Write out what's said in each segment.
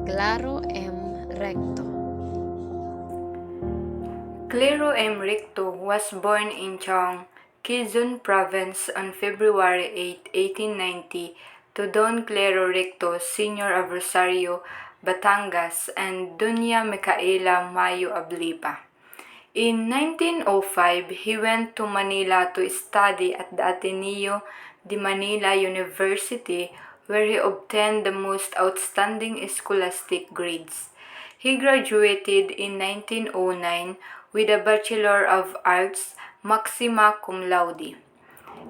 Claro M. Recto. Claro M. Recto was born in Chong, Quezon Province on February 8, 1890 to Don Claro Recto Sr. of Rosario, Batangas and Dunya Micaela Mayo Ablipa. In 1905, he went to Manila to study at the Ateneo de Manila University, where he obtained the most outstanding scholastic grades. He graduated in 1909 with a Bachelor of Arts, maxima cum laude.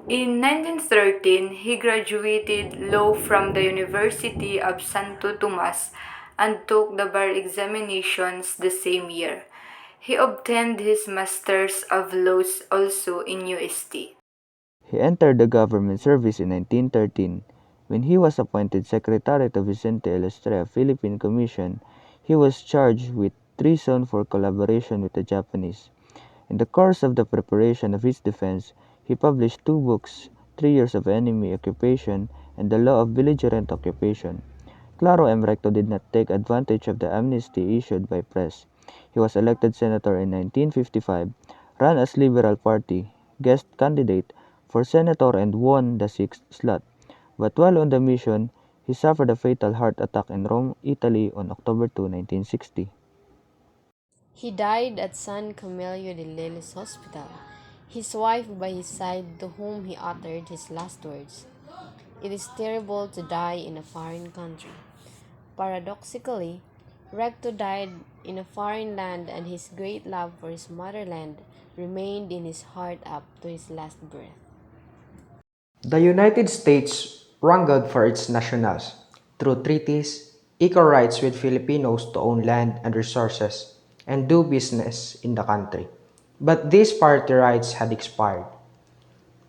In 1913, he graduated law from the University of Santo Tomas and took the bar examinations the same year. He obtained his Masters of Laws also in UST. He entered the government service in 1913. When he was appointed secretary to Vicente Estrella Philippine Commission, he was charged with treason for collaboration with the Japanese. In the course of the preparation of his defense, he published 2 books, 3 Years of Enemy Occupation and The Law of Belligerent Occupation. Claro M. Recto did not take advantage of the amnesty issued by press. He was elected senator in 1955, ran as Liberal Party guest candidate for senator and won the 6th slot. But while on the mission, he suffered a fatal heart attack in Rome, Italy on October 2, 1960. He died at San Camillo de Leyes Hospital, his wife by his side to whom he uttered his last words. It is terrible to die in a foreign country. Paradoxically, Recto died in a foreign land and his great love for his motherland remained in his heart up to his last breath. The United States wrangled for its nationals through treaties, equal rights with Filipinos to own land and resources and do business in the country. But these party rights had expired.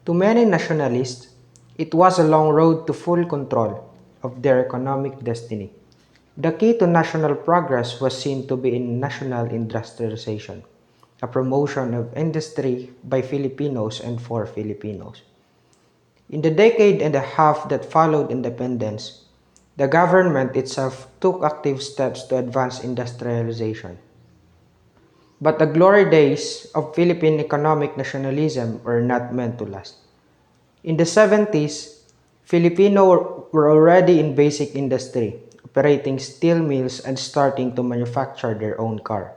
To many nationalists, it was a long road to full control of their economic destiny. The key to national progress was seen to be in national industrialization, a promotion of industry by Filipinos and for Filipinos. In the decade and a half that followed independence, the government itself took active steps to advance industrialization. But the glory days of Philippine economic nationalism were not meant to last. In the 70s, Filipinos were already in basic industry, operating steel mills and starting to manufacture their own car.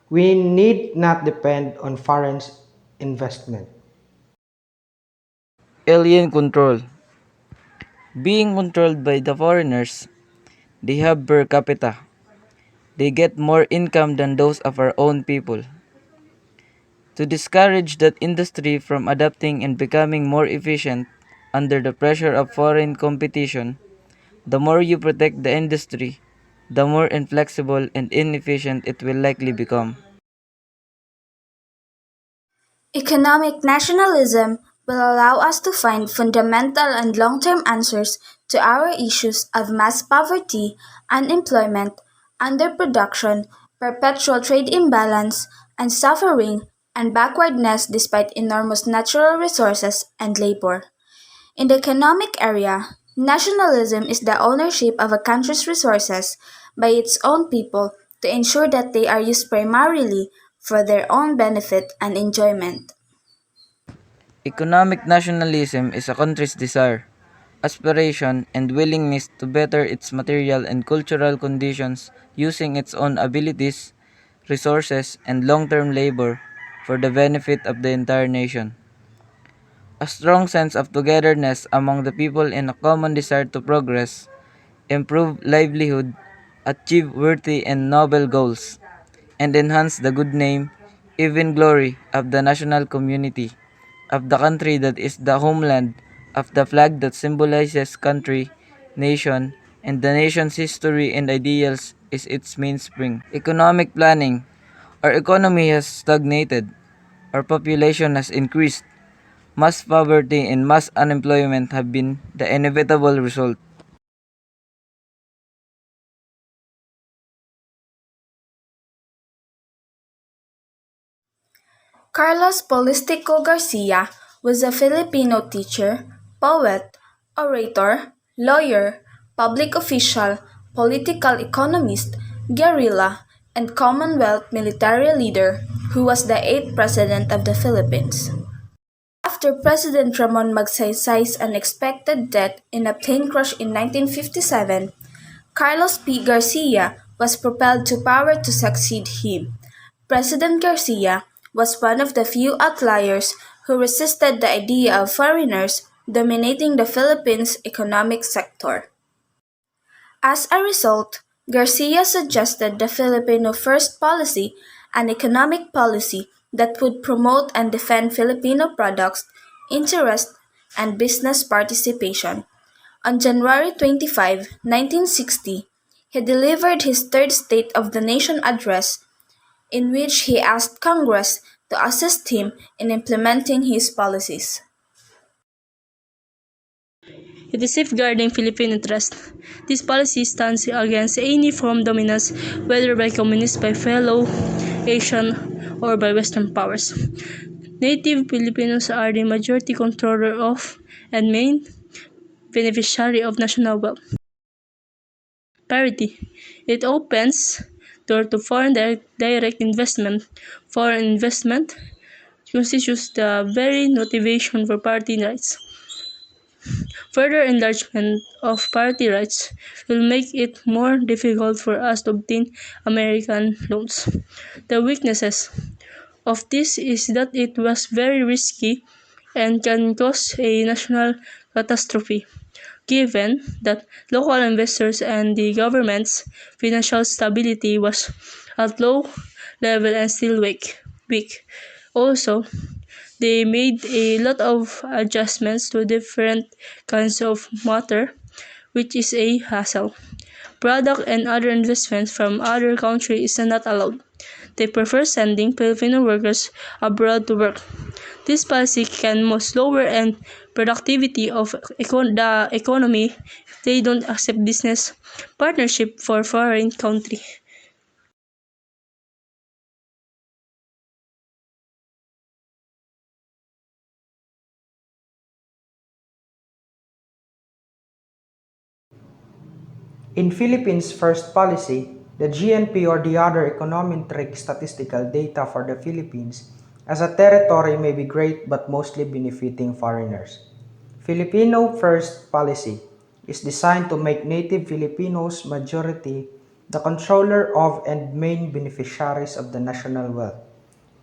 We need not depend on foreign investment. Alien control. Being controlled by the foreigners, they have per capita. They get more income than those of our own people. To discourage that industry from adapting and becoming more efficient under the pressure of foreign competition, the more you protect the industry, the more inflexible and inefficient it will likely become. Economic nationalism will allow us to find fundamental and long term answers to our issues of mass poverty, unemployment, underproduction, perpetual trade imbalance, and suffering and backwardness despite enormous natural resources and labor. In the economic area, nationalism is the ownership of a country's resources by its own people to ensure that they are used primarily for their own benefit and enjoyment. Economic nationalism is a country's desire, aspiration, and willingness to better its material and cultural conditions using its own abilities, resources, and long-term labor for the benefit of the entire nation. A strong sense of togetherness among the people and a common desire to progress, improve livelihood, achieve worthy and noble goals, and enhance the good name, even glory of the national community, of the country that is the homeland, of the flag that symbolizes country, nation, and the nation's history and ideals is its mainspring. Economic planning. Our economy has stagnated. Our population has increased. Mass poverty and mass unemployment have been the inevitable result. Carlos Polistico Garcia was a Filipino teacher, poet, orator, lawyer, public official, political economist, guerrilla, and Commonwealth military leader who was the eighth president of the Philippines. After President Ramon Magsaysay's unexpected death in a plane crash in 1957, Carlos P. Garcia was propelled to power to succeed him. President Garcia was one of the few outliers who resisted the idea of foreigners dominating the Philippines' economic sector. As a result, Garcia suggested the Filipino First policy, an economic policy that would promote and defend Filipino products, interests, and business participation. On January 25, 1960, he delivered his third State of the Nation address, in which he asked Congress to assist him in implementing his policies. It is safeguarding Philippine interest. This policy stands against any foreign dominance, whether by communists, by fellow Asian, or by Western powers. Native Filipinos are the majority controller of and main beneficiary of national wealth. Parity. It opens door to foreign direct investment. Foreign investment constitutes the very motivation for party rights. Further enlargement of party rights will make it more difficult for us to obtain American loans. The weaknesses of this is that it was very risky and can cause a national catastrophe, given that local investors and the government's financial stability was at low level and still weak. Also, they made a lot of adjustments to different kinds of matter, which is a hassle. Product and other investments from other countries is not allowed. They prefer sending Filipino workers abroad to work. This policy can most lower and productivity of the economy if they don't accept business partnership for foreign country. In Philippines' first policy, the GNP or the other econometric statistical data for the Philippines as a territory may be great but mostly benefiting foreigners. Filipino First policy is designed to make native Filipinos majority the controller of and main beneficiaries of the national wealth.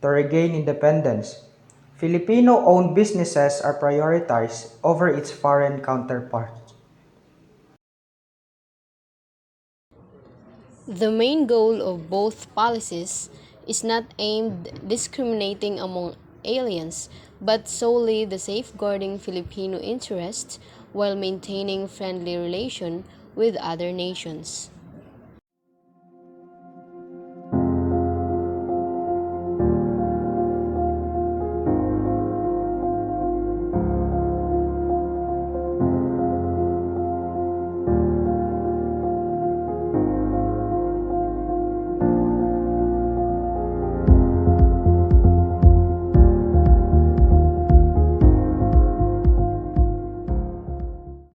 To regain independence, Filipino-owned businesses are prioritized over its foreign counterparts. The main goal of both policies is not aimed discriminating among aliens, but solely the safeguarding Filipino interests while maintaining friendly relation with other nations.